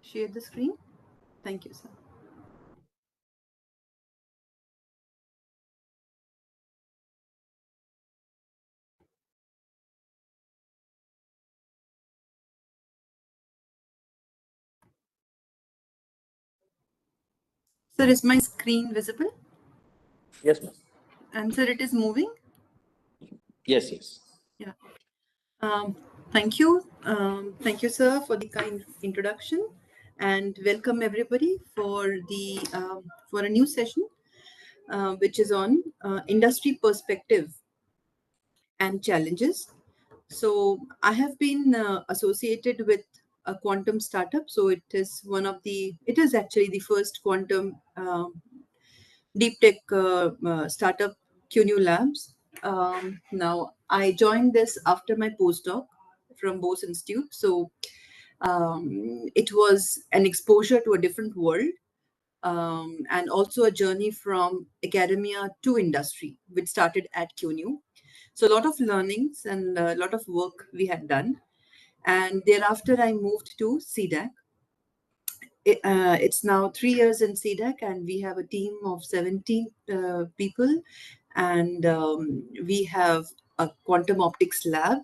share the screen? Thank you, sir. Sir, is my screen visible? Yes, ma'am. And sir, it is moving? Yes, yes. Yeah. Thank you. Thank you, sir, for the kind introduction, and welcome everybody for a new session, which is on industry perspective and challenges. So I have been associated with a quantum startup. So it is actually the first quantum deep tech startup, QNU Labs. Now, I joined this after my postdoc from Bose Institute. So it was an exposure to a different world, and also a journey from academia to industry, which started at QNU. So a lot of learnings and a lot of work we had done. And thereafter, I moved to CDAC. It's now 3 years in CDAC, and we have a team of 17 people. And we have a quantum optics lab,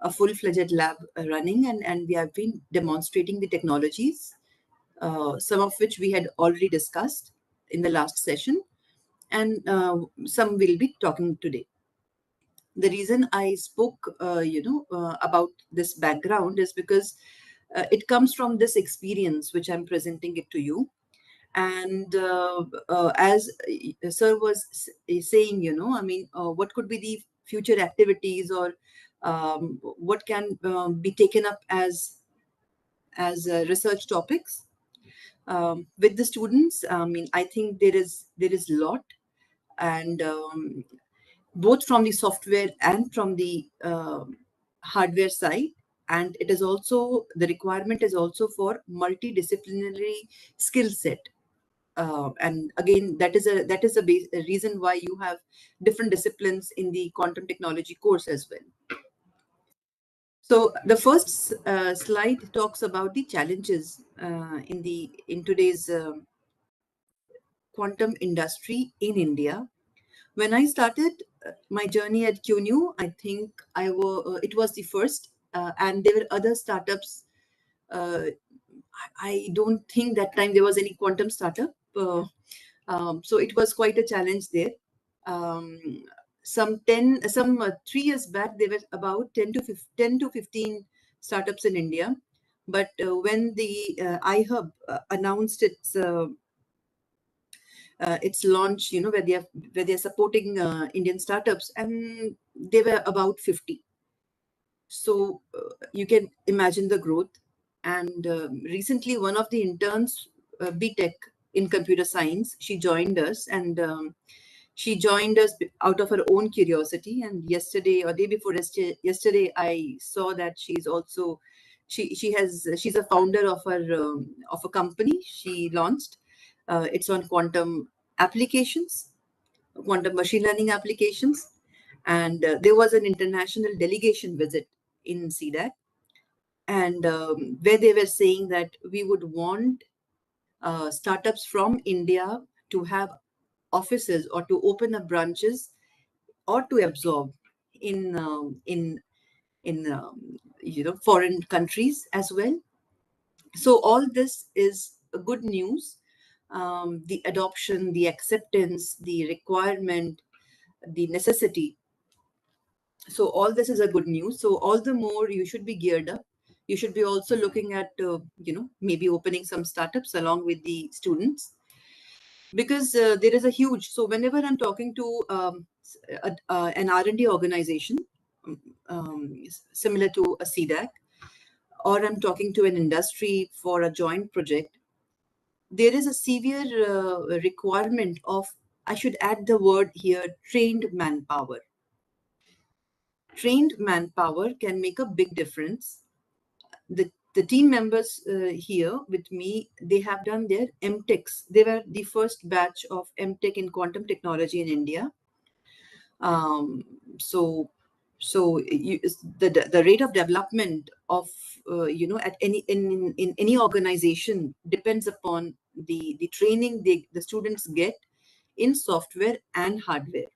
a full-fledged lab running, and we have been demonstrating the technologies, some of which we had already discussed in the last session, and some we'll be talking today. The reason I spoke, about this background is because it comes from this experience, which I'm presenting it to you. And as sir was saying, what could be the future activities, or what can be taken up as research topics with the students. I mean, I think there is a lot, and both from the software and from the hardware side. And it is also, the requirement is also for multidisciplinary skill set. And again, a reason why you have different disciplines in the quantum technology course as well. So the first slide talks about the challenges in today's quantum industry in India. When I started my journey at QNU, I think it was the first, and there were other startups. Uh, I don't think that time there was any quantum startup. So it was quite a challenge there. Um, some 3 years back, there were about 10 to 15 startups in India. But when the iHub announced its launch, where they're supporting Indian startups, and they were about 50. So you can imagine the growth. And recently, one of the interns, BTech in computer science, she joined us, and she joined us out of her own curiosity. And yesterday or day before yesterday, I saw that she's a founder of a company she launched. It's on quantum applications, quantum machine learning applications. And there was an international delegation visit in CDAC, and where they were saying that we would want startups from India to have offices, or to open up branches, or to absorb in foreign countries as well. So all this is good news. The adoption, the acceptance, the requirement, the necessity. So all this is a good news. So all the more you should be geared up. You should be also looking at, maybe opening some startups along with the students, because there is a huge. So whenever I'm talking to an R&D organization, similar to a CDAC, or I'm talking to an industry for a joint project, there is a severe requirement of, I should add the word here, trained manpower. Trained manpower can make a big difference. The team members here with me, they have done their MTechs. They were the first batch of MTech in quantum technology in India. So So the rate of development of at in any organization depends upon the training the students get in software and hardware.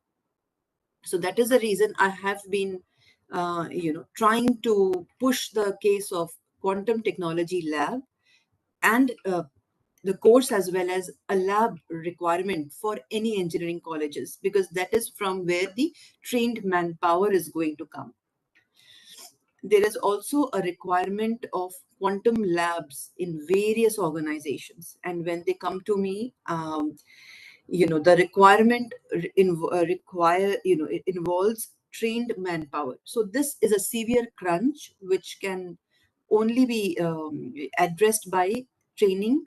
So that is the reason I have been trying to push the case of quantum technology lab and the course as well as a lab requirement for any engineering colleges, because that is from where the trained manpower is going to come. There is also a requirement of quantum labs in various organizations, and when they come to me, the requirement require it involves trained manpower. So this is a severe crunch which can only be addressed by training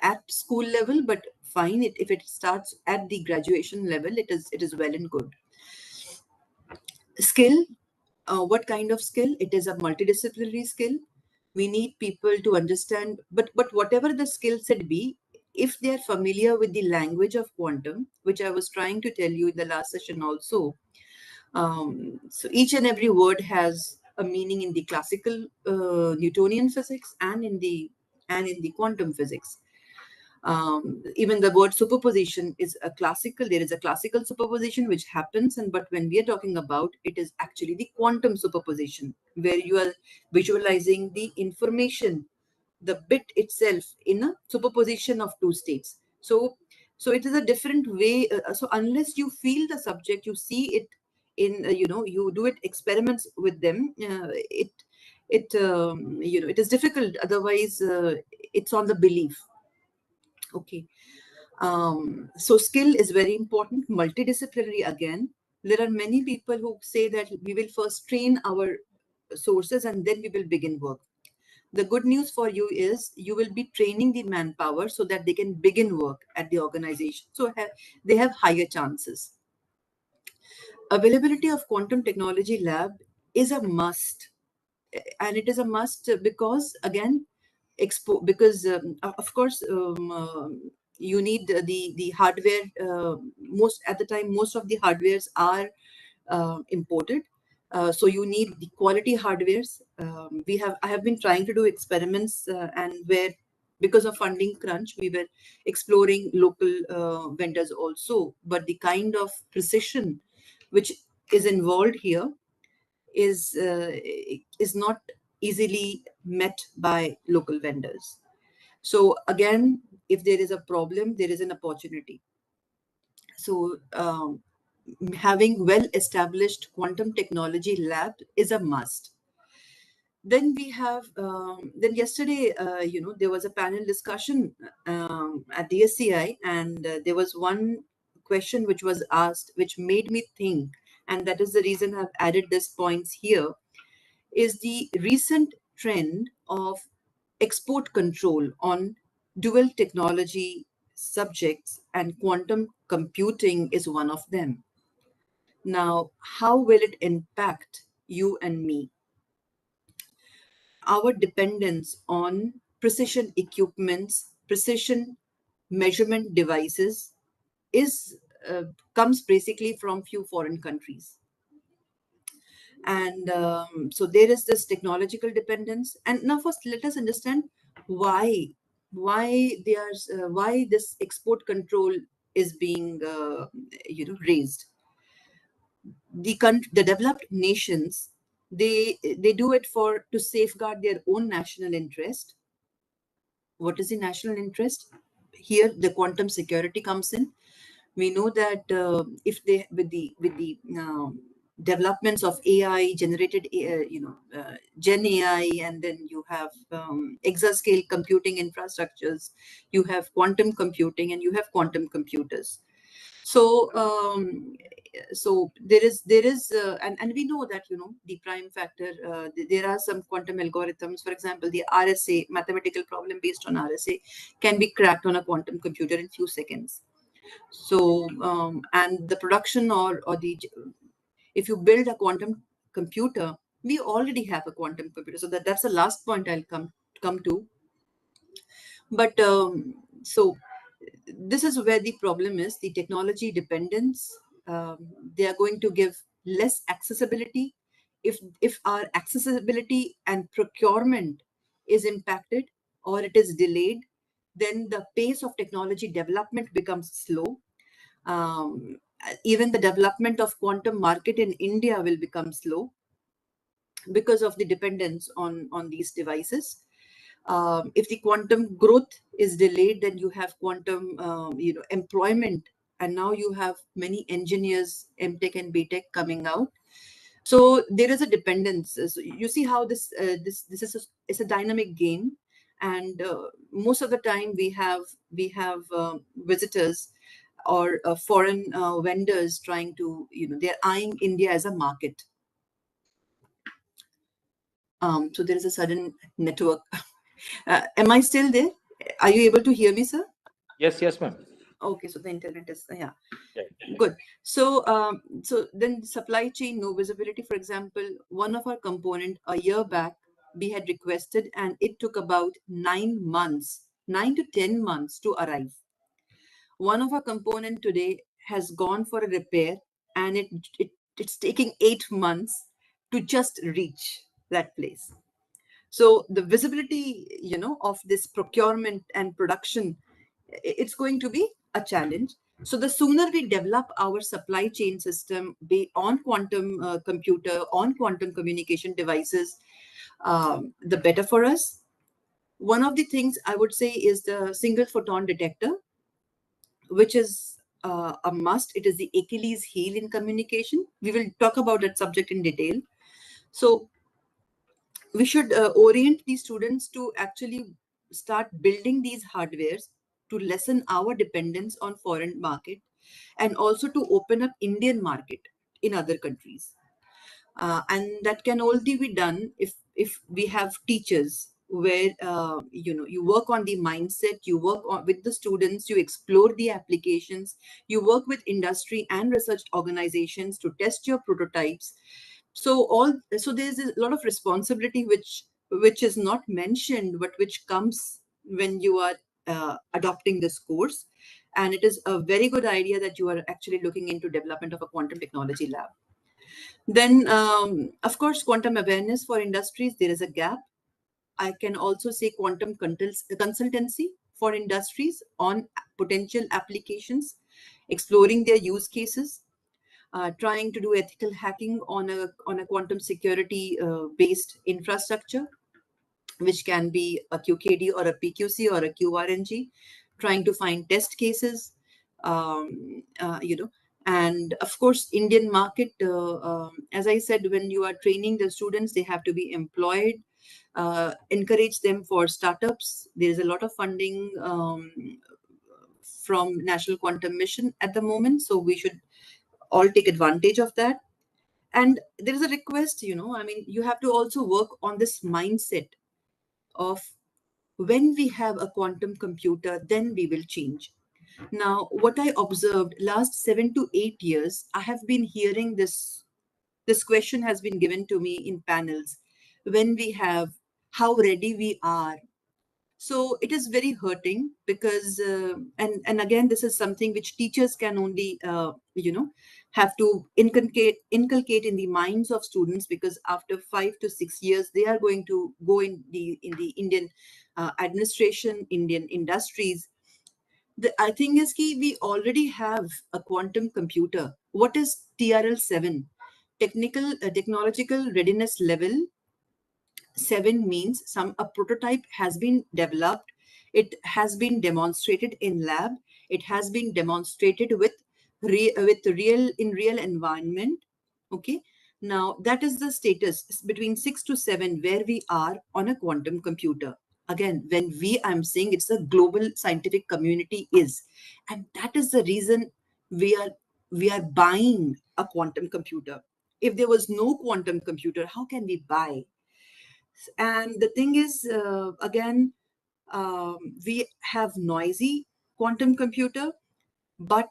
at school level, but fine, if it starts at the graduation level, it is well and good. Skill, what kind of skill? It is a multidisciplinary skill. We need people to understand, but whatever the skill set be, if they are familiar with the language of quantum, which I was trying to tell you in the last session also. So each and every word has a meaning in the classical Newtonian physics and in the quantum physics. Even the word superposition is a classical, there is a classical superposition which happens, and but when we are talking about, it is actually the quantum superposition, where you are visualizing the information, the bit itself in a superposition of two states. So it is a different way. So unless you feel the subject, you see it in you do it experiments with them, it is difficult. Otherwise, it's on the belief. Okay. So skill is very important. Multidisciplinary again. There are many people who say that we will first train our sources and then we will begin work. The good news for you is you will be training the manpower so that they can begin work at the organization. So they have higher chances. Availability of quantum technology lab is a must, and it is a must because again because of course you need the hardware. Most at the time, most of the hardwares are imported, so you need the quality hardwares. I have been trying to do experiments, and where because of funding crunch we were exploring local vendors also, but the kind of precision which is involved here is not easily met by local vendors. So again, if there is a problem, there is an opportunity. So having well established quantum technology lab is a must. Then we have then yesterday, there was a panel discussion at DSCI, and there was one question which was asked which made me think, and that is the reason I've added these points here, is the recent trend of export control on dual technology subjects, and quantum computing is one of them. Now, how will it impact you and me? Our dependence on precision equipments, precision measurement devices is comes basically from few foreign countries. And so there is this technological dependence. And now first let us understand why why this export control is being raised. The developed nations, they do it for to safeguard their own national interest. What is the national interest? Here the quantum security comes in. We know that if they with the developments of AI generated Gen AI, and then you have exascale computing infrastructures, you have quantum computing, and you have quantum computers. So there is and we know that the prime factor, there are some quantum algorithms. For example, the RSA mathematical problem based on RSA can be cracked on a quantum computer in few seconds. So and the production or the if you build a quantum computer, we already have a quantum computer. So that's the last point I'll come to. But so this is where the problem is, the technology dependence. They are going to give less accessibility if our accessibility and procurement is impacted or it is delayed, then the pace of technology development becomes slow. Even the development of quantum market in India will become slow because of the dependence on these devices. If the quantum growth is delayed, then you have quantum employment, and now you have many engineers, MTech and BTech, coming out. So there is a dependence. So you see how this is a dynamic game, and most of the time we have visitors or foreign vendors trying to, they're eyeing India as a market. So there is a sudden network. Am I still there? Are you able to hear me, sir? Yes, yes, ma'am. Okay, so the internet is, yeah. Yeah. Good. So then supply chain, no visibility. For example, one of our component a year back, we had requested, and it took about 9 months, 9 to 10 months to arrive. One of our component today has gone for a repair, and it's taking 8 months to just reach that place. So the visibility, of this procurement and production, it's going to be a challenge. So the sooner we develop our supply chain system on quantum computer, on quantum communication devices, the better for us. One of the things I would say is the single photon detector, which is a must. It is the Achilles heel in communication. We will talk about that subject in detail. So we should orient these students to actually start building these hardwares to lessen our dependence on foreign market, and also to open up Indian market in other countries. And that can only be done if we have teachers where you work on the mindset, you work with the students, you explore the applications, you work with industry and research organizations to test your prototypes. So there's a lot of responsibility which is not mentioned, but which comes when you are adopting this course. And it is a very good idea that you are actually looking into development of a quantum technology lab. Then, of course, quantum awareness for industries, there is a gap. I can also say quantum consultancy for industries on potential applications, exploring their use cases, trying to do ethical hacking on a quantum security based infrastructure, which can be a QKD or a PQC or a QRNG, trying to find test cases, um, uh, you know, and of course, Indian market. As I said, when you are training the students, they have to be employed. Encourage them for startups. There is a lot of funding from National Quantum Mission at the moment, so we should all take advantage of that. And there is a request, I mean, you have to also work on this mindset of when we have a quantum computer, then we will change. Now, what I observed last 7 to 8 years, I have been hearing this question has been given to me in panels. When we have, how ready we are. So it is very hurting because, and again, this is something which teachers can only, have to inculcate in the minds of students, because after 5 to 6 years, they are going to go in the Indian administration, Indian industries. I think is key. We already have a quantum computer. What is TRL 7? Technological readiness level 7 means some a prototype has been developed, it has been demonstrated in lab, it has been demonstrated with real environment. Okay, now that is the status between 6 to 7 where we are on a quantum computer. Again, when I'm saying it's a global scientific community is, and that is the reason we are buying a quantum computer. If there was no quantum computer, how can we buy? And the thing is, again, we have noisy quantum computer, but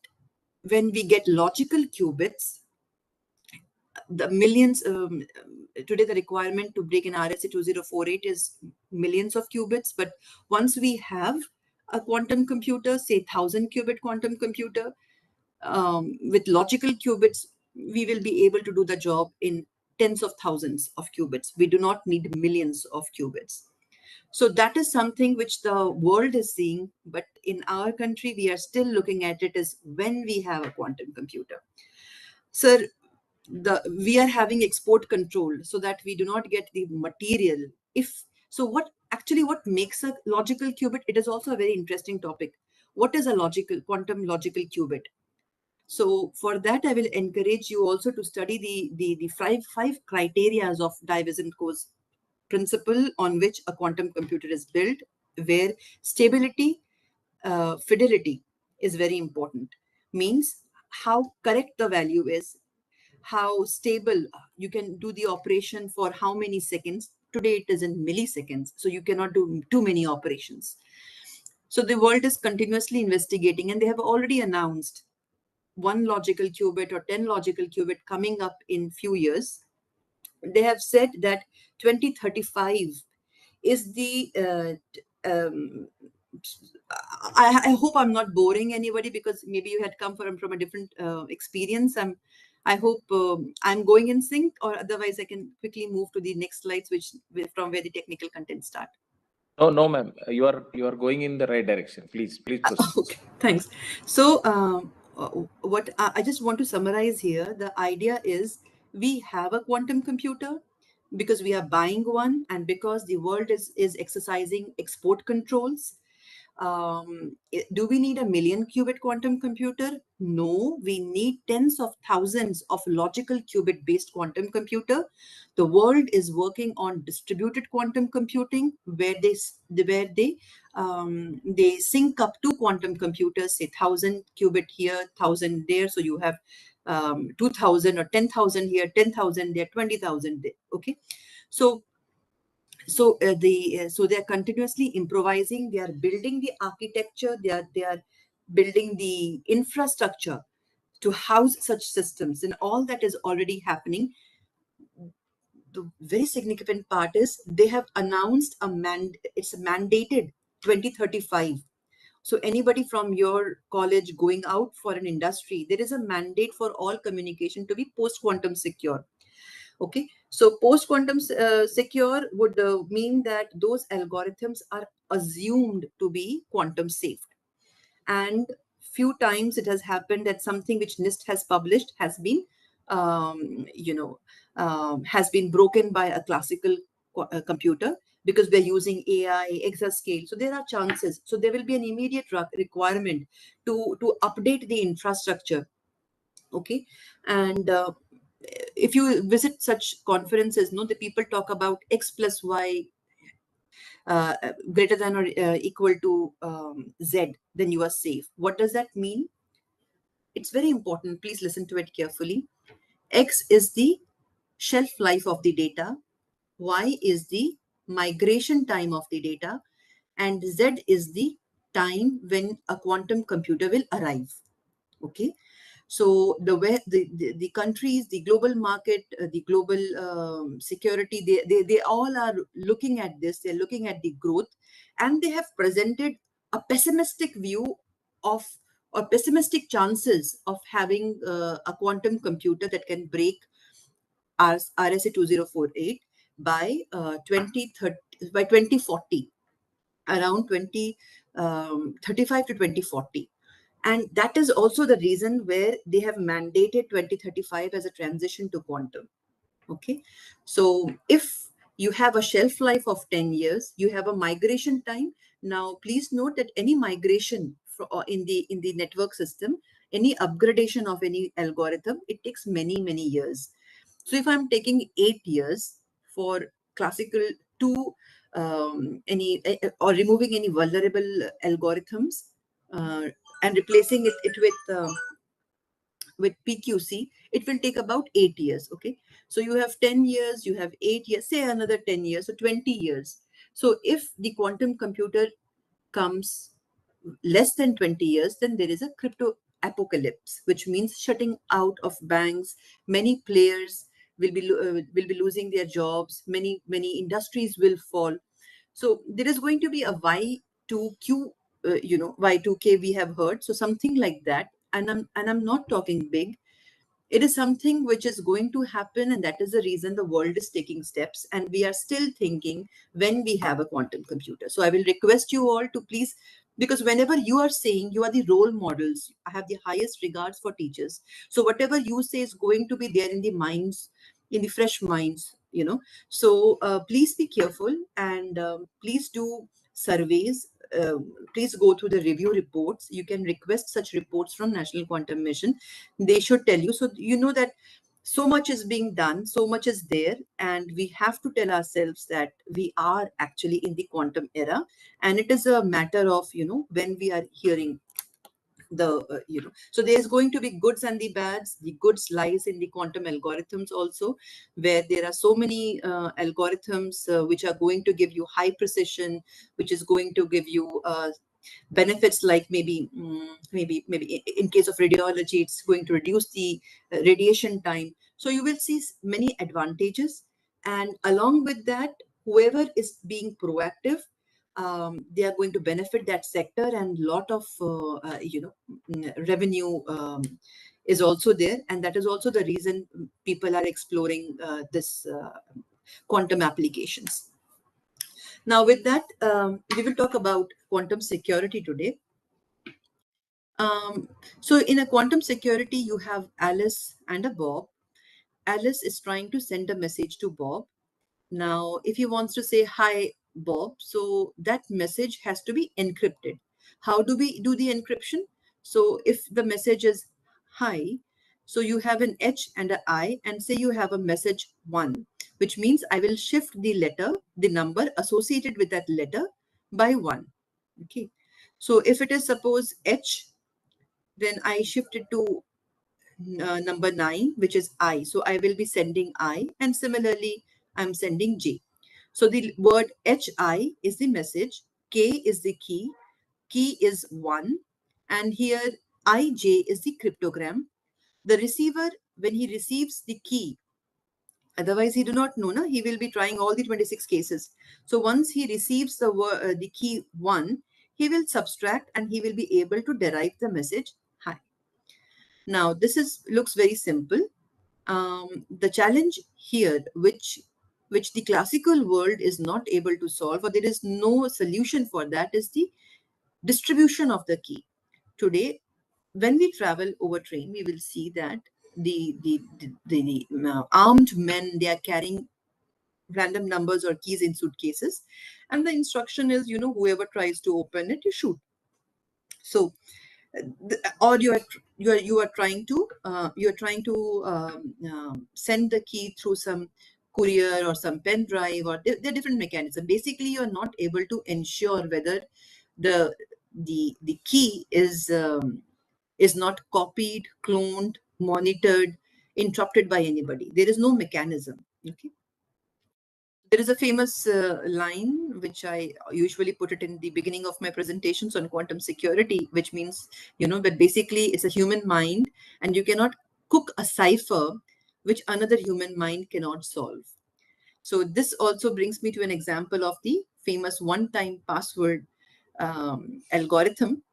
when we get logical qubits, the millions, today the requirement to break in RSA 2048 is millions of qubits. But once we have a quantum computer, say 1,000 qubit quantum computer, with logical qubits, we will be able to do the job in tens of thousands of qubits. We do not need millions of qubits. So that is something which the world is seeing, but in our country, we are still looking at it as when we have a quantum computer. Sir, we are having export control so that we do not get the material. If so, what makes a logical qubit? It is also a very interesting topic. What is a quantum logical qubit? So for that, I will encourage you also to study the five criterias of Division-Coase principle on which a quantum computer is built, where stability, fidelity is very important. Means how correct the value is, how stable you can do the operation for how many seconds. Today it is in milliseconds, so you cannot do too many operations. So the world is continuously investigating, and they have already announced one logical qubit or 10 logical qubit coming up in few years. They have said that 2035 is the I hope I'm not boring anybody, because maybe you had come from a different experience. I hope I'm going in sync, or otherwise I can quickly move to the next slides, which from where the technical content start. No, no, ma'am. You are going in the right direction. Please proceed. Okay, thanks. So, what I just want to summarize here, the idea is we have a quantum computer because we are buying one, and because the world is exercising export controls. Do we need a million qubit quantum computer? No, we need tens of thousands of logical qubit based quantum computer. The world is working on distributed quantum computing, where they sync up two quantum computers, say 1,000 qubit here, 1,000 there. So you have 2,000 or 10,000 here, 10,000 there, 20,000 there. Okay, so so they are continuously improvising. They are building the architecture. They are building the infrastructure to house such systems, and all that is already happening. The very significant part is they have announced it's mandated 2035. So anybody from your college going out for an industry, there is a mandate for all communication to be post quantum secure. Okay, so post quantum secure would mean that those algorithms are assumed to be quantum safe. And few times it has happened that something which NIST has published has been, has been broken by a classical computer, because we're using AI, exascale. So there are chances. So there will be an immediate requirement to update the infrastructure. Okay, and if you visit such conferences, no, the people talk about X plus Y greater than or equal to Z, then you are safe. What does that mean? It's very important. Please listen to it carefully. X is the shelf life of the data. Y is the migration time of the data. And Z is the time when a quantum computer will arrive. Okay. So the countries, the global market, the global security, they all are looking at this. They're looking at the growth, and they have presented a pessimistic view of, or pessimistic chances of having a quantum computer that can break RSA 2048 by 2030, by 2040, around 2035 to 2040. And that is also the reason where they have mandated 2035 as a transition to quantum. Okay, so if you have a shelf life of 10 years, you have a migration time. Now please note that any migration in the network system, any upgradation of any algorithm, it takes many years. So if I'm taking 8 years for classical to or removing any vulnerable algorithms, uh, and replacing it with PQC, it will take about 8 years. Okay, so you have 10 years, you have 8 years, say another 10 years, so 20 years. So if the quantum computer comes less than 20 years, then there is a crypto apocalypse, which means shutting out of banks. Many players will be losing their jobs. Many industries will fall. So there is going to be a Y2Q, Y2K we have heard. So something like that. And I'm not talking big. It is something which is going to happen, and that is the reason the world is taking steps. And we are still thinking when we have a quantum computer. So I will request you all to please, because whenever you are saying you are the role models, I have the highest regards for teachers. So whatever you say is going to be there in the minds, in the fresh minds, you know. So please be careful, and please do surveys. Please go through the review reports. You can request such reports from National Quantum Mission. They should tell you, so you know that so much is being done, so much is there, and we have to tell ourselves that we are actually in the quantum era. And it is a matter of, you know, when we are hearing the so there's going to be goods and the bads. The goods lies in the quantum algorithms also, where there are so many algorithms which are going to give you high precision, which is going to give you benefits, like maybe in case of radiology, it's going to reduce the radiation time. So you will see many advantages, and along with that, whoever is being proactive, they are going to benefit that sector, and lot of revenue is also there, and that is also the reason people are exploring this quantum applications. Now, with that, we will talk about quantum security today. Um, so in a quantum security, you have Alice and a Bob. Alice is trying to send a message to Bob. Now, if he wants to say, "Hi, Bob," so that message has to be encrypted. How do we do the encryption? So if the message is "Hi," so you have an H and an I, and say you have a message 1, which means I will shift the letter, the number associated with that letter by 1. Okay. So if it is suppose H, then I shift it to number 9, which is I. So I will be sending I, and similarly, I'm sending J. So the word HI is the message, K is the key is 1, and here IJ is the cryptogram. The receiver, when he receives the key, otherwise he do not know, na? He will be trying all the 26 cases. So once he receives the key 1, he will subtract and he will be able to derive the message hi. Now, this is looks very simple. The challenge here, which the classical world is not able to solve, or there is no solution for that, is the distribution of the key. Today, when we travel over train, we will see that the armed men, they are carrying random numbers or keys in suitcases, and the instruction is, you know, whoever tries to open it, you shoot. So or you are trying to send the key through some courier or some pen drive, or there are different mechanisms. Basically, you are not able to ensure whether the the key is not copied, cloned, monitored, interrupted by anybody. There is no mechanism. Okay. There is a famous line which I usually put it in the beginning of my presentations on quantum security, which means, you know, that basically it's a human mind, and you cannot cook a cipher which another human mind cannot solve. So this also brings me to an example of the famous one-time password algorithm.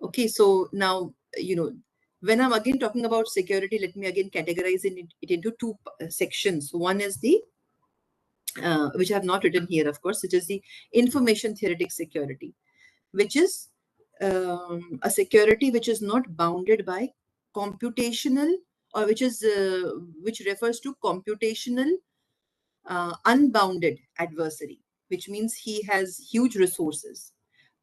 Okay, so now, you know, when I'm again talking about security, let me again categorize it into two sections. One is the which I have not written here, of course, which is the information theoretic security, which is a security which is not bounded by computational, or which refers to computational unbounded adversary, which means he has huge resources.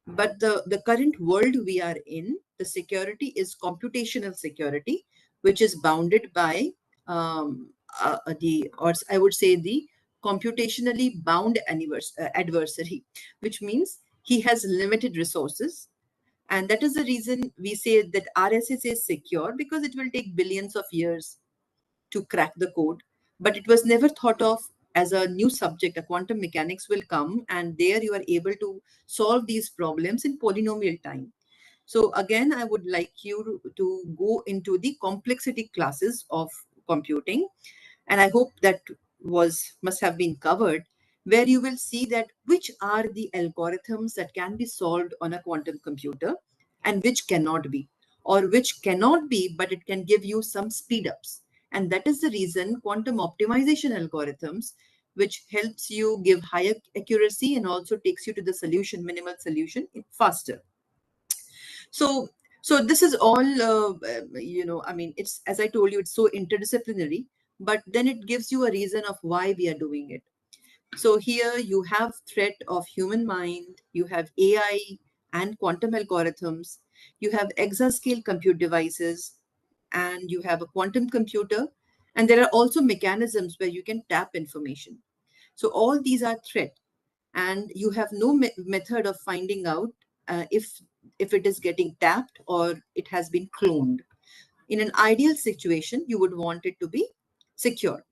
But the current world we are in, the security is computational security, which is bounded by or I would say the computationally bound adversary, which means he has limited resources. And that is the reason we say that RSS is secure, because it will take billions of years to crack the code. But it was never thought of as a new subject. A quantum mechanics will come, and there you are able to solve these problems in polynomial time. So again, I would like you to go into the complexity classes of computing, and I hope that was must have been covered, where you will see that which are the algorithms that can be solved on a quantum computer and which cannot be, or which cannot be but it can give you some speed ups. And that is the reason quantum optimization algorithms, which helps you give higher accuracy and also takes you to the solution, minimal solution faster. So, so this is all, I mean, it's, as I told you, it's so interdisciplinary, but then it gives you a reason of why we are doing it. So here you have threat of human mind, you have AI and quantum algorithms, you have exascale compute devices, and you have a quantum computer, and there are also mechanisms where you can tap information. So all these are threat, and you have no method of finding out if it is getting tapped or it has been cloned. In an ideal situation, you would want it to be secure.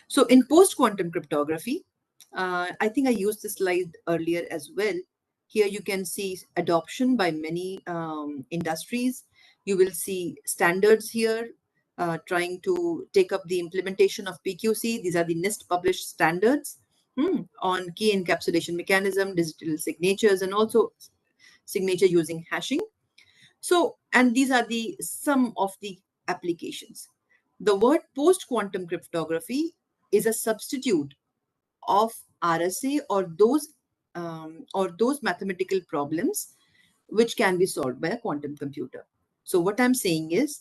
So in post-quantum cryptography, I think I used this slide earlier as well. Here you can see adoption by many industries. You will see standards here trying to take up the implementation of PQC. These are the NIST published standards on key encapsulation mechanism, digital signatures, and also signature using hashing. So, and these are the some of the applications. The word post-quantum cryptography is a substitute of RSA or those mathematical problems which can be solved by a quantum computer. So what I'm saying is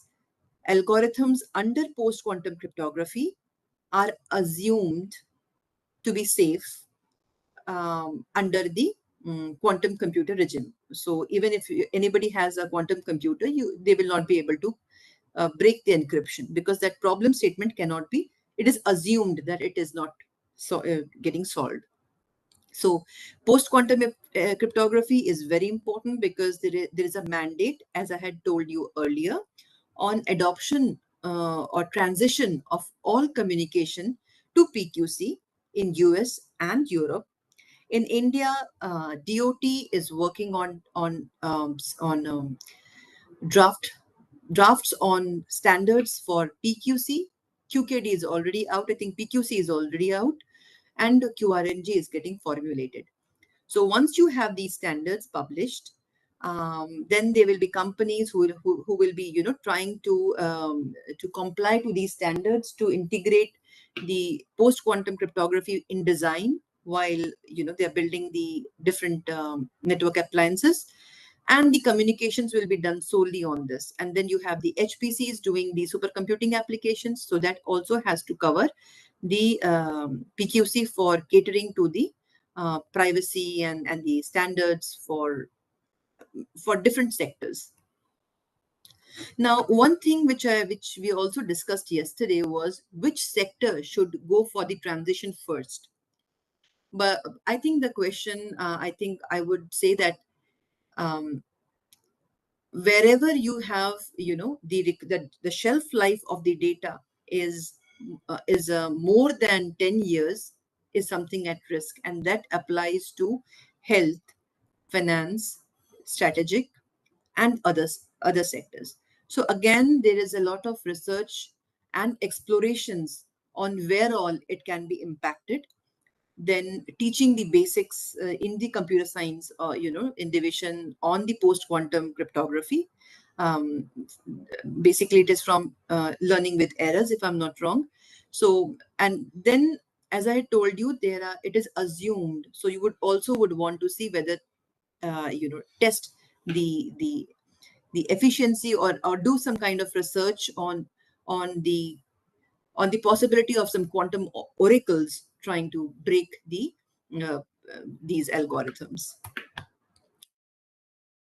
algorithms under post-quantum cryptography are assumed to be safe under the quantum computer regime. So even if anybody has a quantum computer, they will not be able to break the encryption because that problem statement cannot be, it is assumed that it is not getting solved. So post-quantum cryptography is very important because there is a mandate, as I had told you earlier, on adoption or transition of all communication to PQC in US and Europe. In India, DOT is working on drafts on standards for PQC. QKD is already out. I think PQC is already out, and QRNG is getting formulated. So once you have these standards published, then there will be companies who will be trying to comply to these standards to integrate the post quantum cryptography in design while they are building the different network appliances, and the communications will be done solely on this. And then you have the HPCs doing the supercomputing applications, so that also has to cover the PQC for catering to the privacy and the standards for different sectors. Now, one thing which we also discussed yesterday was which sector should go for the transition first. But I think the question, I think I would say that um, wherever you have, the shelf life of the data is more than 10 years, is something at risk, and that applies to health, finance, strategic, and other sectors. So again, there is a lot of research and explorations on where all it can be impacted. Then teaching the basics in the computer science, in division on the post quantum cryptography. Um, Basically, it is from learning with errors, if I'm not wrong. So, and then as I told you, it is assumed. So you would want to see whether test the the efficiency, or do some kind of research on the on the possibility of some quantum oracles trying to break uh, these algorithms.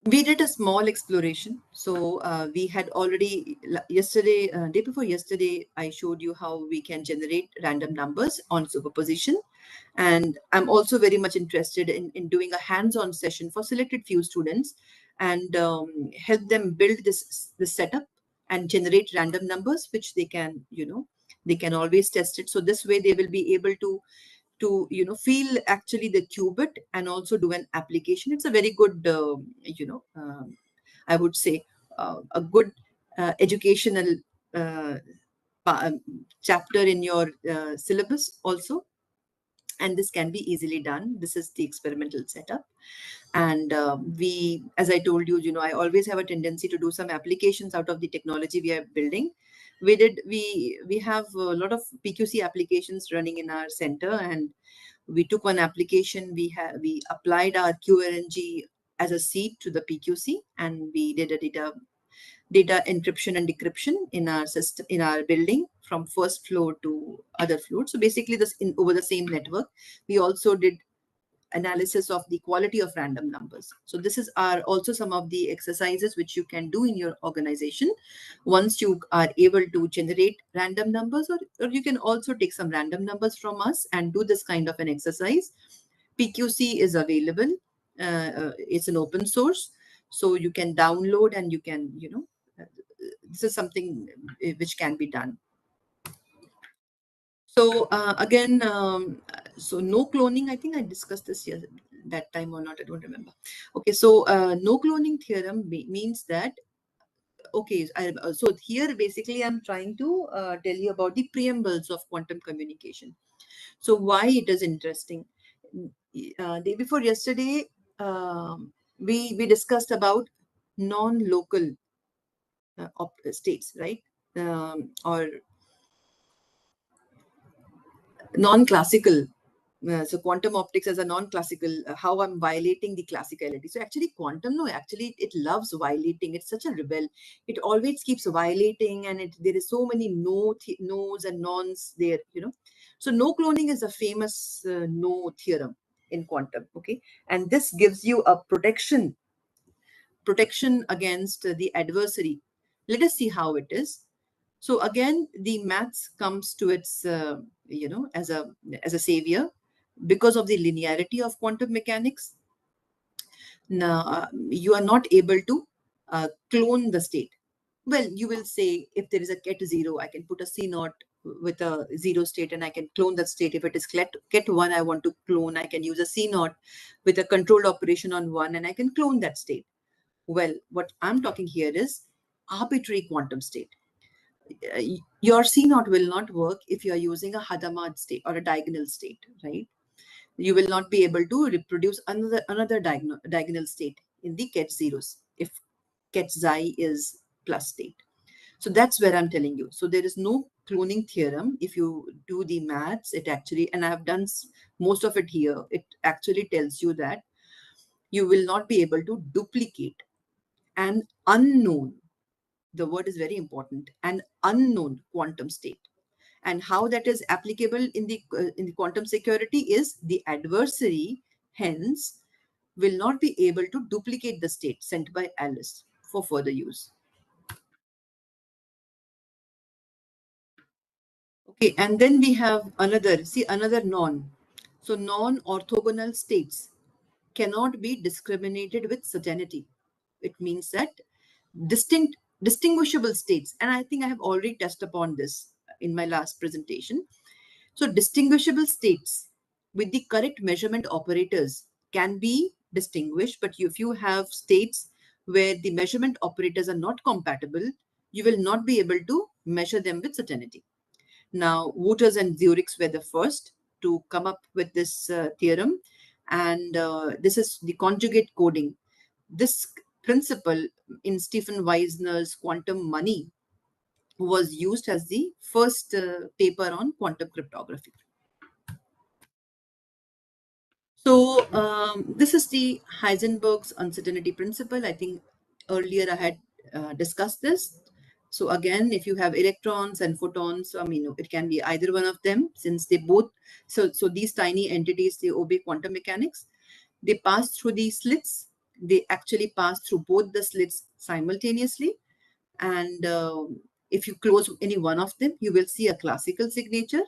We did a small exploration. So we had already yesterday, day before yesterday, I showed you how we can generate random numbers on superposition. And I'm also very much interested in doing a hands-on session for selected few students and help them build this setup and generate random numbers, which they can, they can always test it. So this way they will be able to feel actually the qubit and also do an application. It's a very good I would say a good educational uh, chapter in your syllabus also, and this can be easily done. This is the experimental setup. And as I told you, I always have a tendency to do some applications out of the technology we are building. we have a lot of PQC applications running in our center, and we took one application. We applied our QRNG as a seed to the PQC, and we did a data encryption and decryption in our system, in our building, from first floor to other floor. So basically, this in over the same network. We also did analysis of the quality of random numbers. So this is are also some of the exercises which you can do in your organization once you are able to generate random numbers, or you can also take some random numbers from us and do this kind of an exercise. PQC is available. It's an open source, so you can download and you can, this is something which can be done. So again, so no cloning. I think I discussed this here that time or not. I don't remember. Okay, so no cloning theorem means that, okay, so here basically I'm trying to tell you about the preambles of quantum communication. So why it is interesting. Day before yesterday, we discussed about non-local states, right? Or non-classical. So quantum optics as a non-classical, how I'm violating the classicality. So actually quantum, no, actually it loves violating. It's such a rebel. It always keeps violating, and there is so many no's and nons there, So no cloning is a famous no theorem in quantum, okay? And this gives you a protection against the adversary. Let us see how it is. So again, the maths comes to its, as a savior because of the linearity of quantum mechanics. Now, you are not able to clone the state. Well, you will say if there is a ket0, I can put a C naught with a zero state and I can clone that state. If it is ket1, I want to clone, I can use a C naught with a controlled operation on 1 and I can clone that state. Well, what I'm talking here is arbitrary quantum state. Your C naught will not work if you are using a Hadamard state or a diagonal state, right? You will not be able to reproduce another diagonal state in the ket zeros if ket xi is plus state. So that's where I'm telling you. So there is no cloning theorem. If you do the maths, it actually, and I have done most of it here, it actually tells you that you will not be able to duplicate an unknown, the word is very important, an unknown quantum state. And how that is applicable in the quantum security is the adversary, hence, will not be able to duplicate the state sent by Alice for further use. Okay, and then we have another non. So non-orthogonal states cannot be discriminated with certainty. It means that distinguishable states, and I think I have already touched upon this in my last presentation. So distinguishable states with the correct measurement operators can be distinguished, but if you have states where the measurement operators are not compatible, you will not be able to measure them with certainty. Now, Wouters and Zurichs were the first to come up with this theorem, and this is the conjugate coding. This principle in Stephen Weisner's Quantum Money was used as the first paper on quantum cryptography. So this is the Heisenberg's uncertainty principle. I think earlier I had discussed this. So again, if you have electrons and photons, I mean, it can be either one of them, since they both, so these tiny entities, they obey quantum mechanics. They pass through these slits. They actually pass through both the slits simultaneously. And if you close any one of them, you will see a classical signature,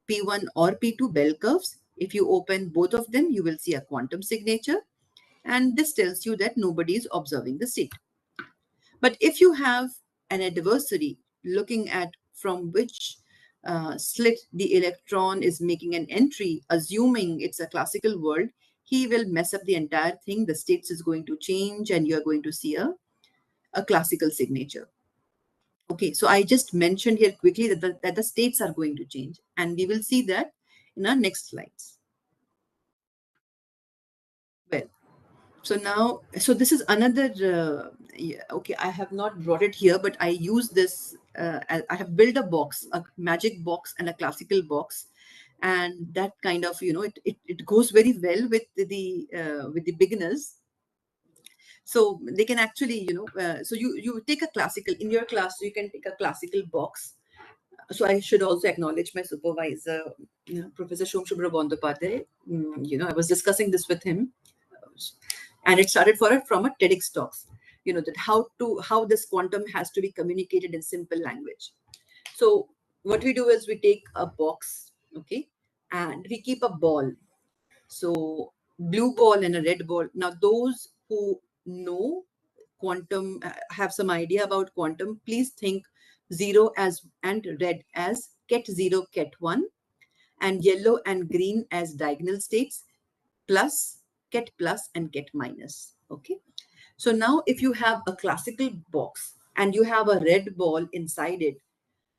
P1 or P2 bell curves. If you open both of them, you will see a quantum signature. And this tells you that nobody is observing the state. But if you have an adversary looking at from which slit the electron is making an entry, assuming it's a classical world, he will mess up the entire thing. The states is going to change and you're going to see a classical signature. Okay, so I just mentioned here quickly that the states are going to change, and we will see that in our next slides. Well, So now, so this is another, yeah, okay, I have not brought it here, but I use this, I have built a box, a magic box and a classical box. And that kind of, it goes very well with the beginners. So they can actually, so you take a classical, in your class, you can take a classical box. So I should also acknowledge my supervisor, Professor Shom Shubhra Bandyopadhyay. I was discussing this with him, and it started from a TEDx talks. That how this quantum has to be communicated in simple language. So what we do is we take a box, okay, and we keep a ball. So blue ball and a red ball. Now those who know quantum, have some idea about quantum, please think zero as and red as ket 0, ket 1, and yellow and green as diagonal states, plus, ket plus, and ket minus. Okay. So now if you have a classical box and you have a red ball inside it,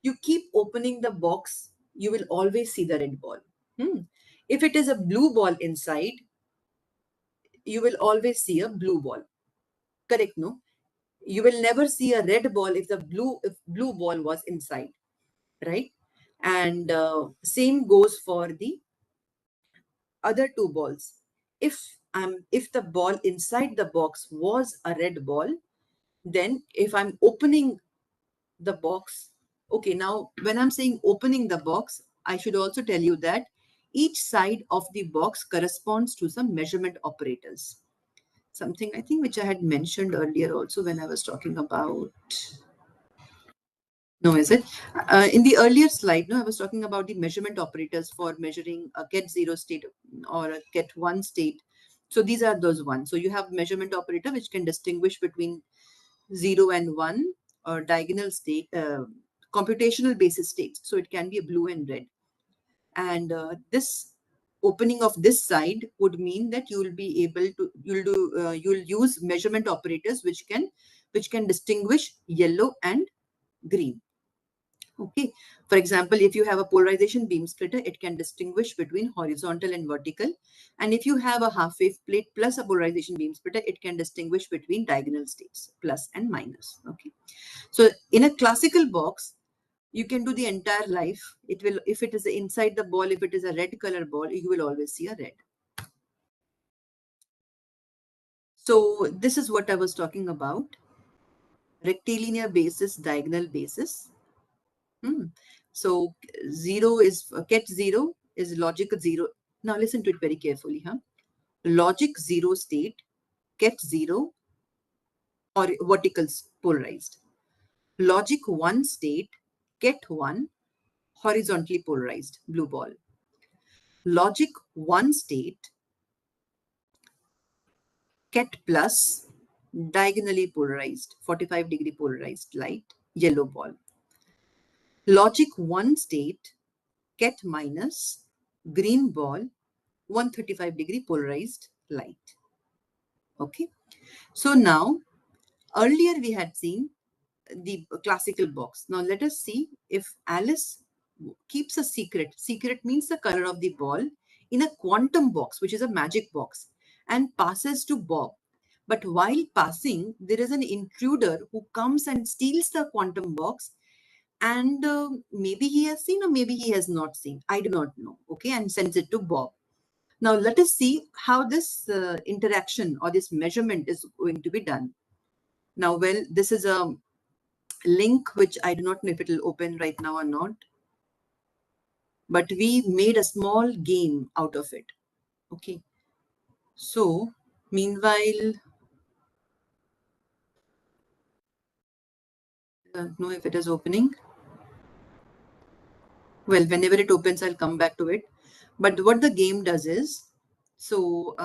you keep opening the box, you will always see the red ball. If it is a blue ball inside, you will always see a blue ball. Correct, no? You will never see a red ball if blue ball was inside, right? And same goes for the other two balls. If the ball inside the box was a red ball, then if I'm opening the box, okay, now when I'm saying opening the box, I should also tell you that each side of the box corresponds to some measurement operators. Something I think which I had mentioned earlier also when I was talking about. No, is it? In the earlier slide, no, I was talking about the measurement operators for measuring a ket 0 state or a ket 1 state. So these are those ones. So you have measurement operator which can distinguish between 0 and 1, or diagonal state, computational basis states. So it can be a blue and red. And this opening of this side would mean that you will be able to, you'll use measurement operators which can distinguish yellow and green. Okay. For example, if you have a polarization beam splitter, it can distinguish between horizontal and vertical. And if you have a half wave plate plus a polarization beam splitter, it can distinguish between diagonal states, plus and minus. Okay. So in a classical box, you can do the entire life. It will, if it is inside the ball, if it is a red color ball, you will always see a red. So this is what I was talking about. Rectilinear basis, diagonal basis. So zero is ket 0 is logic 0. Now listen to it very carefully. Logic 0 state, ket 0 or vertical polarized. Logic 1 state, ket 1 horizontally polarized, blue ball. Logic 1 state, ket plus diagonally polarized, 45-degree polarized light, yellow ball. Logic 1 state, ket minus, green ball, 135-degree polarized light. Okay. So now, earlier we had seen the classical box. Now let us see if Alice keeps a secret. Secret means the color of the ball in a quantum box, which is a magic box, and passes to Bob. But while passing, there is an intruder who comes and steals the quantum box, and maybe he has seen or maybe he has not seen. I do not know. Okay, and sends it to Bob. Now let us see how this interaction or this measurement is going to be done. Now, well, this is a link which I do not know if it will open right now or not, but we made a small game out of it. Okay. So meanwhile, I don't know if it is opening. Well, whenever it opens, I'll come back to it. But what the game does is, so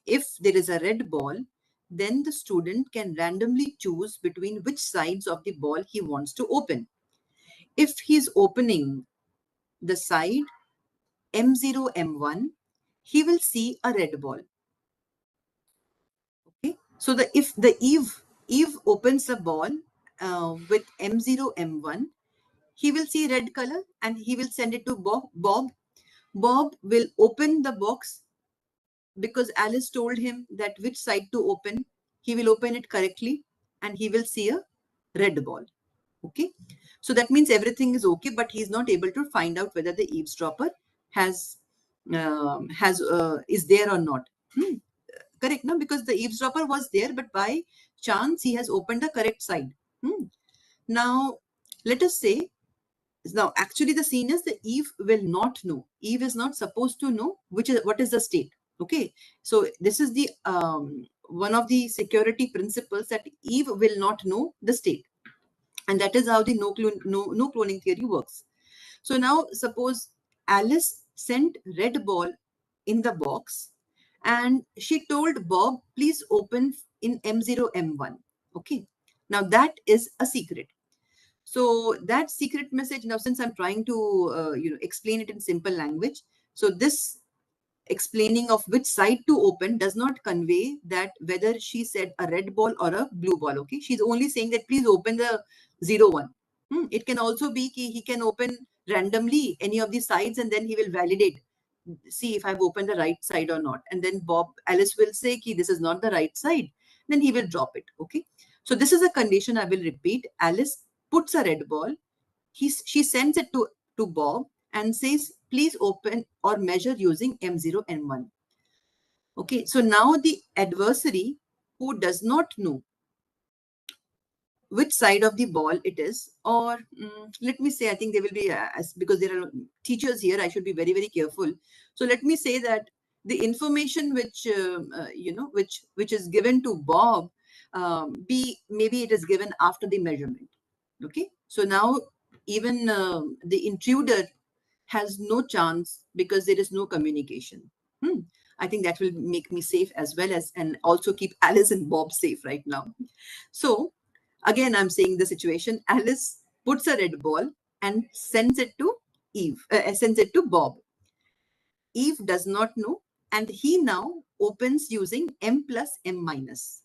if there is a red ball, then the student can randomly choose between which sides of the ball he wants to open. If he's opening the side M0, M1, he will see a red ball. Okay. So if the Eve opens the ball with M0, M1, he will see red color and he will send it to Bob. Bob will open the box because Alice told him that which side to open. He will open it correctly and he will see a red ball. Okay. So that means everything is okay, but he's not able to find out whether the eavesdropper is there or not. Correct, no? Because the eavesdropper was there, but by chance he has opened the correct side. Now, let us say, now actually the scene is the Eve will not know. Eve is not supposed to know what is the state. Okay, so this is the one of the security principles, that Eve will not know the state, and that is how the no cloning theory works. So now suppose Alice sent red ball in the box and she told Bob, please open in M0, M1. Okay. Now that is a secret. So that secret message, now since I'm trying to explain it in simple language, so this explaining of which side to open does not convey that whether she said a red ball or a blue ball. Okay, she's only saying that please open the 0, 1. It can also be he can open randomly any of the sides and then he will validate, see if I've opened the right side or not, and then Alice will say this is not the right side, then he will drop it. Okay, so this is a condition. I will repeat. Alice puts a red ball, she sends it to Bob and says, please open or measure using M0, M1. Okay, so now the adversary, who does not know which side of the ball it is, or let me say, I think there will be, because there are teachers here, I should be very, very careful. So let me say that the information which, which is given to Bob, maybe it is given after the measurement. Okay, so now even the intruder has no chance because there is no communication. I think that will make me safe as well as, and also keep Alice and Bob safe right now. So again, I'm saying the situation. Alice puts a red ball and sends it to sends it to Bob. Eve does not know, and he now opens using M plus M minus.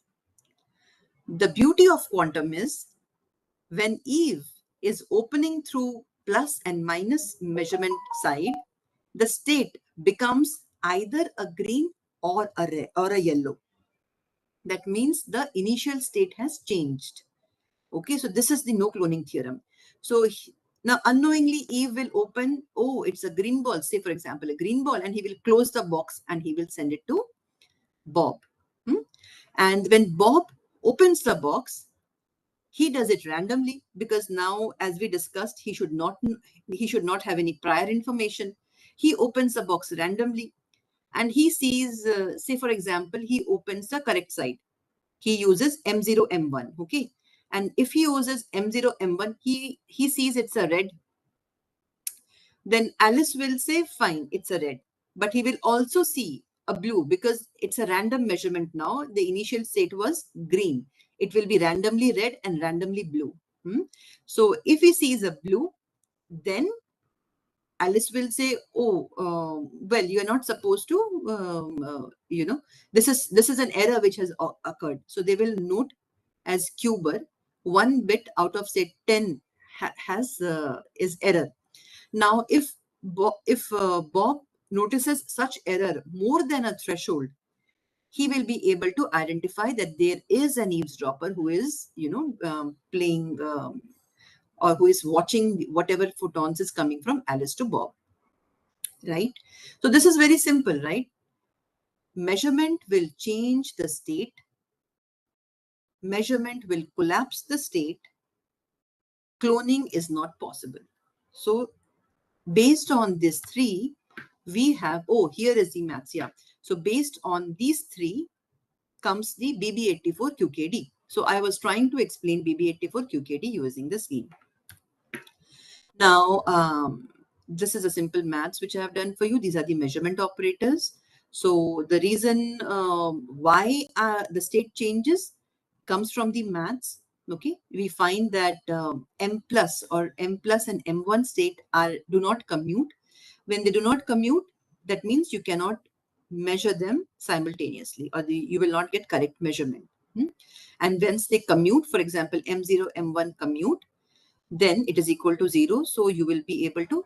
The beauty of quantum is, when Eve is opening through plus and minus measurement side, the state becomes either a green or a red or a yellow. That means the initial state has changed. Okay, so this is the no cloning theorem. So now unknowingly Eve will open, oh, it's a green ball, say for example, a green ball, and he will close the box and he will send it to Bob. And when Bob opens the box, he does it randomly, because now, as we discussed, he should not have any prior information. He opens the box randomly and he sees, say for example, he opens the correct side. He uses M0, M1. Okay, and if he uses M0, M1, he sees it's a red. Then Alice will say, fine, it's a red. But he will also see a blue, because it's a random measurement now. The initial state was green. It will be randomly red and randomly blue. So if he sees a blue, then Alice will say, oh, well, you're not supposed to, this is an error which has occurred. So they will note as Cuber, 1 bit out of say 10 is error. Now, if Bob notices such error more than a threshold, he will be able to identify that there is an eavesdropper who is, playing or who is watching whatever photons is coming from Alice to Bob, right? So this is very simple, right? Measurement will change the state. Measurement will collapse the state. Cloning is not possible. So based on these three, we have, oh, here is the maths, yeah. So based on these three comes the BB84 QKD. So I was trying to explain BB84 QKD using the scheme. Now, this is a simple maths which I have done for you. These are the measurement operators. So the reason why the state changes comes from the maths. Okay, we find that M plus and M1 state do not commute. When they do not commute, that means you cannot measure them simultaneously, or you will not get correct measurement. And once they commute, for example, M0, M1 commute, then it is equal to 0. So you will be able to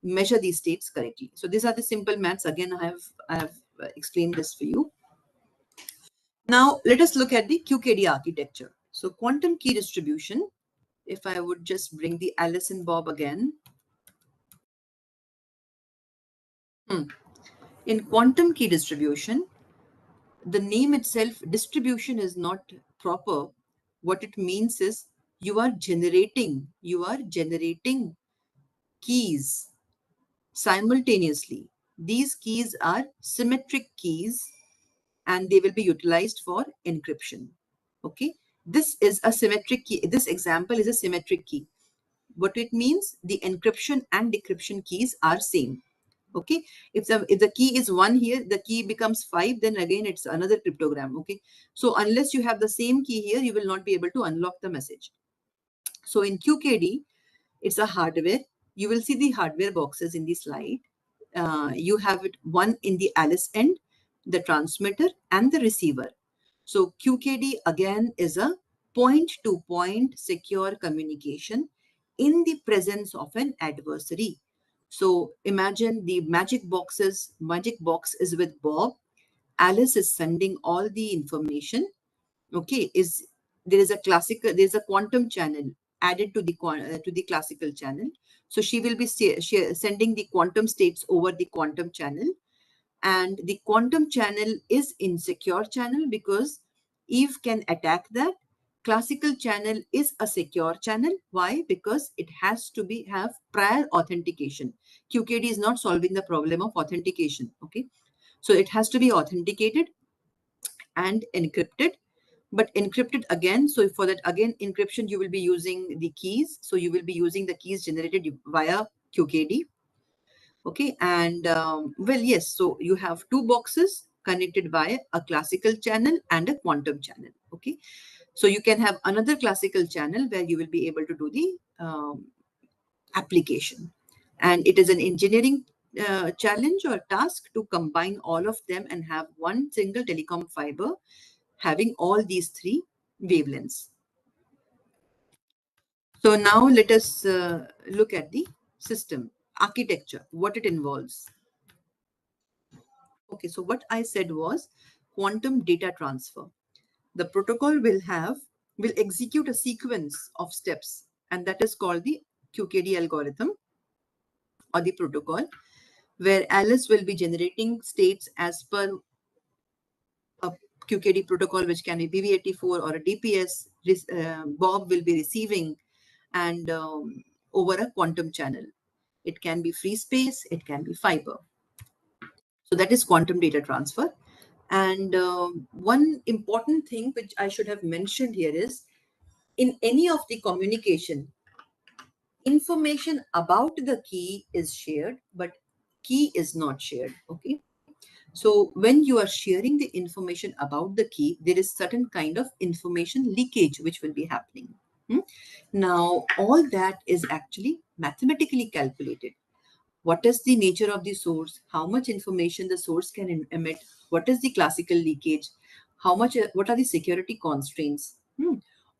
measure these states correctly. So these are the simple maths. Again, I have explained this for you. Now, let us look at the QKD architecture. So, quantum key distribution, if I would just bring the Alice and Bob again. In quantum key distribution, the name itself, distribution, is not proper. What it means is you are generating keys simultaneously. These keys are symmetric keys and they will be utilized for encryption. Okay, this is a symmetric key. This example is a symmetric key. What it means, the encryption and decryption keys are same. Okay, if the key is 1 here, the key becomes 5, then again it's another cryptogram. Okay, so unless you have the same key here, you will not be able to unlock the message. So in QKD, it's a hardware. You will see the hardware boxes in the slide. You have it one in the Alice end, the transmitter and the receiver. So QKD again is a point-to-point secure communication in the presence of an adversary. So imagine the magic box is with Bob. Alice is sending all the information. Okay, there's a quantum channel added to the classical channel. So she will be sending the quantum states over the quantum channel, and the quantum channel is insecure channel because Eve can attack that. Classical channel is a secure channel. Why? Because it has to have prior authentication. QKD is not solving the problem of authentication. Okay, so it has to be authenticated and encrypted, but encrypted again. So for that again encryption, you will be using the keys. So you will be using the keys generated via QKD. Okay, and well, yes, so you have two boxes connected by a classical channel and a quantum channel. Okay, so you can have another classical channel where you will be able to do the application, and it is an engineering challenge or task to combine all of them and have one single telecom fiber having all these three wavelengths. So now let us look at the system architecture, what it involves. Okay, so what I said was quantum data transfer. The protocol will execute a sequence of steps, and that is called the QKD algorithm or the protocol, where Alice will be generating states as per a QKD protocol, which can be BB84 or a DPS. Bob will be receiving and over a quantum channel. It can be free space, it can be fiber. So that is quantum data transfer. And one important thing which I should have mentioned here is, in any of the communication, information about the key is shared, but key is not shared. Okay. So when you are sharing the information about the key, there is certain kind of information leakage which will be happening. Now, all that is actually mathematically calculated. What is the nature of the source? How much information the source can emit? What is the classical leakage? What are the security constraints?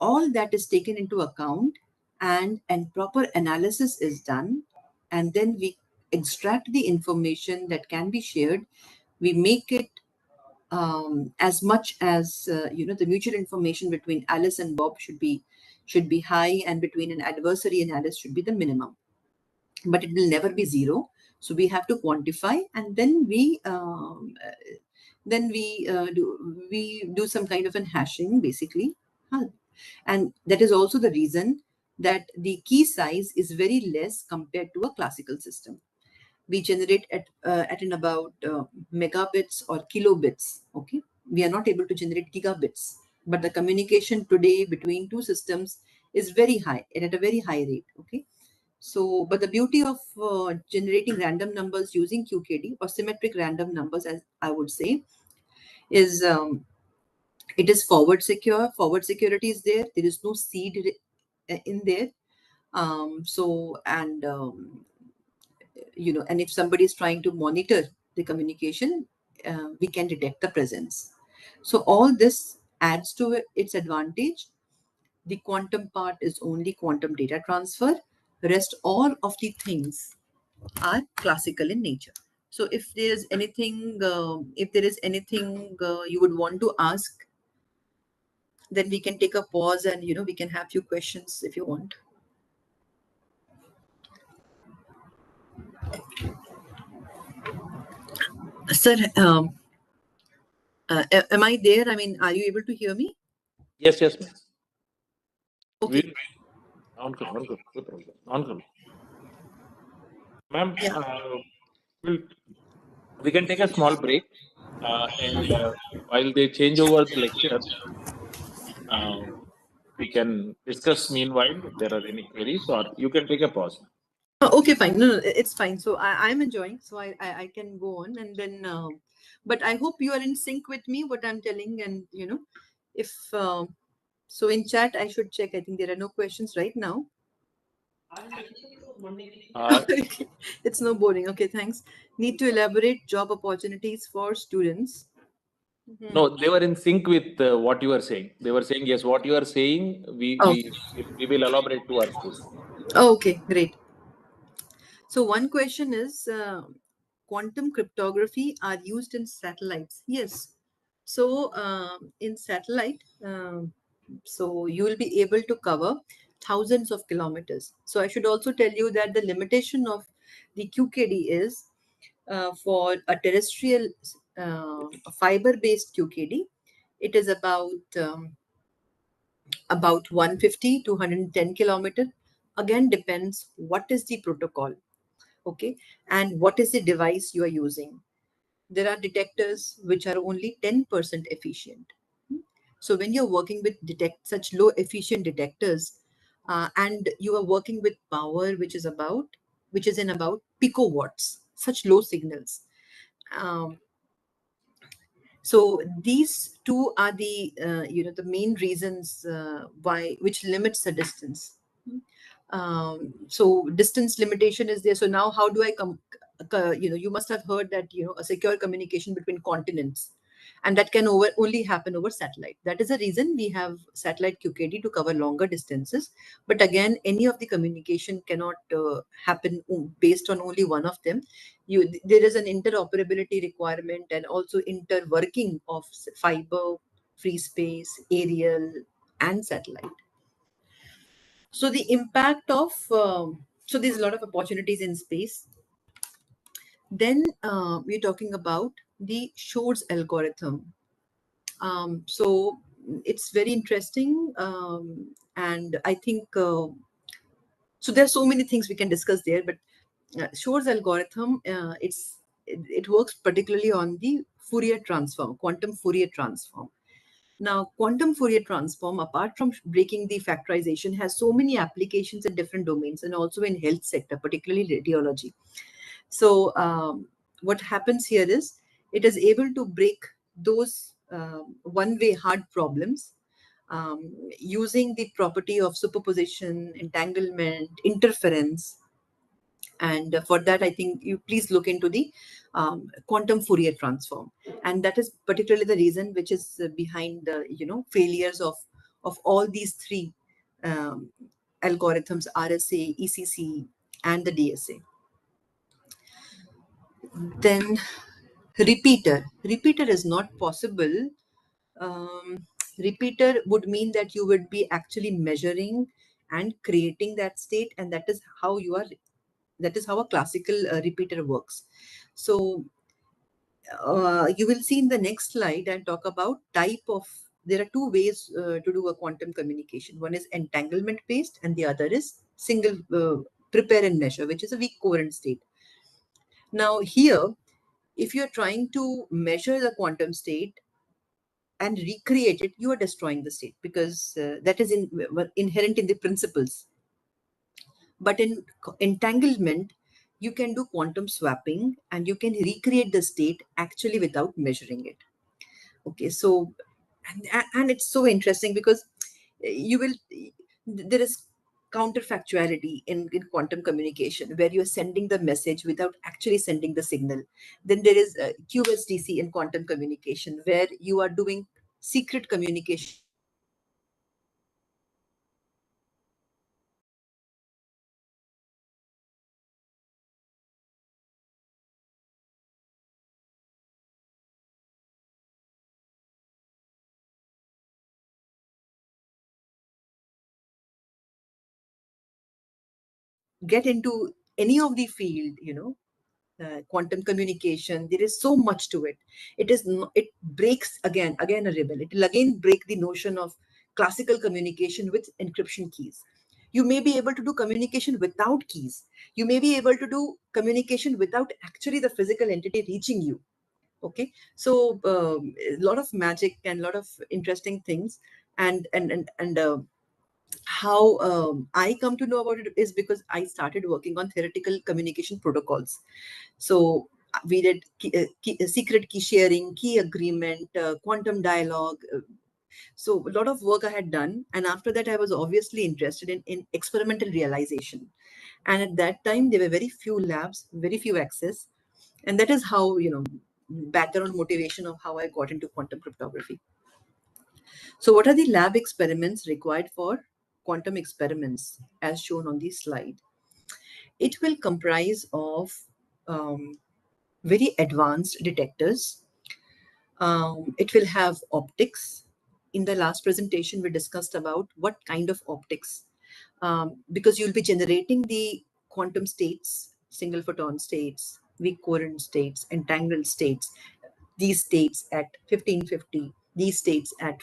All that is taken into account, and proper analysis is done. And then we extract the information that can be shared. We make it as much as the mutual information between Alice and Bob should be high, and between an adversary and Alice should be the minimum, but it will never be zero. So we have to quantify, and then we do some kind of an hashing basically. And that is also the reason that the key size is very less compared to a classical system. We generate at in about megabits or kilobits. Okay, we are not able to generate gigabits, but the communication today between two systems is very high and at a very high rate. Okay, so but the beauty of generating random numbers using QKD or symmetric random numbers, as I would say, is it is forward secure. Forward security is there. There is no seed in there. So and and if somebody is trying to monitor the communication, we can detect the presence. So all this adds to its advantage. The quantum part is only quantum data transfer. Rest all of the things are classical in nature. So if there is anything you would want to ask, then we can take a pause and we can have few questions if you want. Sir, am I there? I mean, are you able to hear me? Yes, yes, ma'am. Okay. We on call, on call, no problem. On call. Ma'am, Yeah. we'll, we can take a small break, and while they change over the lecture, uh, we can discuss meanwhile if there are any queries, or you can take a pause. Okay, fine. No, it's fine. So I'm enjoying. So I can go on, and then. But I hope you are in sync with me. What I'm telling, and if so, in chat I should check. I think there are no questions right now. Uh, It's no boring. Okay, thanks. Need to elaborate job opportunities for students. Mhm. no, they were in sync with what you are saying. They were saying, yes, what you are saying, Okay. we will elaborate to our students. Oh, okay, great. So one question is, quantum cryptography are used in satellites. Yes. So in satellite, so you will be able to cover thousands of kilometers. So I should also tell you that the limitation of the QKD is for a terrestrial fiber-based QKD, it is about 150 to 110 kilometer. Again, depends what is the protocol, okay, and what is the device you are using. There are detectors which are only 10% efficient. So when you're working with detect such low efficient detectors, and you are working with power which is in about picowatts, such low signals, um, so these two are the the main reasons why which limits the distance. So distance limitation is there. So now how do I come, you must have heard that a secure communication between continents, and that can only happen over satellite. That is the reason we have satellite QKD to cover longer distances. But again, any of the communication cannot happen based on only one of them. There is an interoperability requirement and also interworking of fiber, free space, aerial, and satellite. So the impact of so there's a lot of opportunities in space. Then we're talking about the Shor's algorithm. So it's very interesting, and I think so. There are so many things we can discuss there, but Shor's algorithm, it works particularly on the Fourier transform, quantum Fourier transform. Now, quantum Fourier transform, apart from breaking the factorization, has so many applications in different domains and also in health sector, particularly radiology. So, what happens here is it is able to break those one-way hard problems using the property of superposition, entanglement, interference, and for that I think you please look into the quantum Fourier transform, and that is particularly the reason which is behind the failures of all these three um, algorithms: RSA, ECC, and the DSA. Then repeater is not possible. Repeater would mean that you would be actually measuring and creating that state, and that is how a classical repeater works. So you will see in the next slide and talk about type of. There are two ways to do a quantum communication. One is entanglement based, and the other is single prepare and measure, which is a weak coherent state. Now here, if you're trying to measure the quantum state and recreate it, you are destroying the state because that is inherent in the principles. But in entanglement, you can do quantum swapping and you can recreate the state actually without measuring it. Okay, so and it's so interesting because you will there is counterfactuality in quantum communication where you're sending the message without actually sending the signal. Then there is QSDC in quantum communication where you are doing secret communication get into any of the field, quantum communication, there is so much to it. It breaks again a rebel. It will again break the notion of classical communication with encryption keys. You may be able to do communication without keys. You may be able to do communication without actually the physical entity reaching you. Okay, so a lot of magic and a lot of interesting things. And how I come to know about it is because I started working on theoretical communication protocols. So we did secret key sharing, key agreement, quantum dialogue. So a lot of work I had done. And after that, I was obviously interested in experimental realization. And at that time, there were very few labs, very few access. And that is how, background motivation of how I got into quantum cryptography. So what are the lab experiments required for quantum experiments as shown on the slide? It will comprise of um, very advanced detectors. It will have optics. In the last presentation, we discussed about what kind of optics, because you'll be generating the quantum states, single photon states, weak coherent states, entangled states, these states at 1550, these states at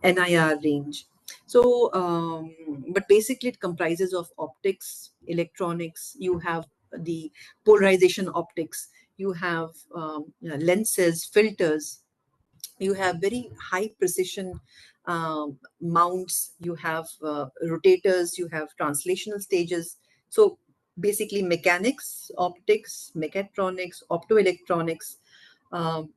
NIR range. So, but basically it comprises of optics, electronics, you have the polarization optics, you have lenses, filters, you have very high precision mounts, you have rotators, you have translational stages. So basically mechanics, optics, mechatronics, optoelectronics, um,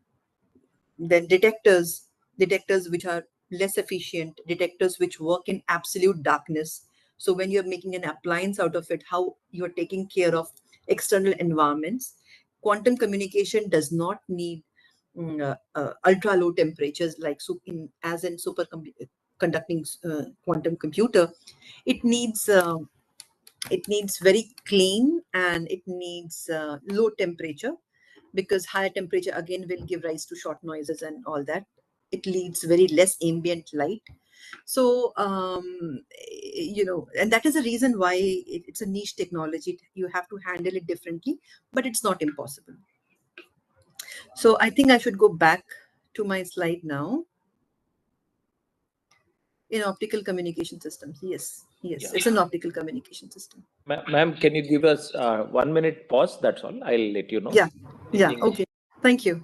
then detectors which are less efficient, detectors which work in absolute darkness. So when you're making an appliance out of it, how you're taking care of external environments. Quantum communication does not need ultra low temperatures like as in superconducting quantum computer. It needs it needs very clean, and it needs low temperature, because higher temperature again will give rise to short noises and all that. It needs very less ambient light. So and that is the reason why it's a niche technology. You have to handle it differently, but it's not impossible. So I think I should go back to my slide now. In optical communication systems, yes, Yeah. it's an optical communication system. Ma'am, can you give us 1 minute pause? That's all. I'll let you know Yeah, in yeah, English. okay. Thank you.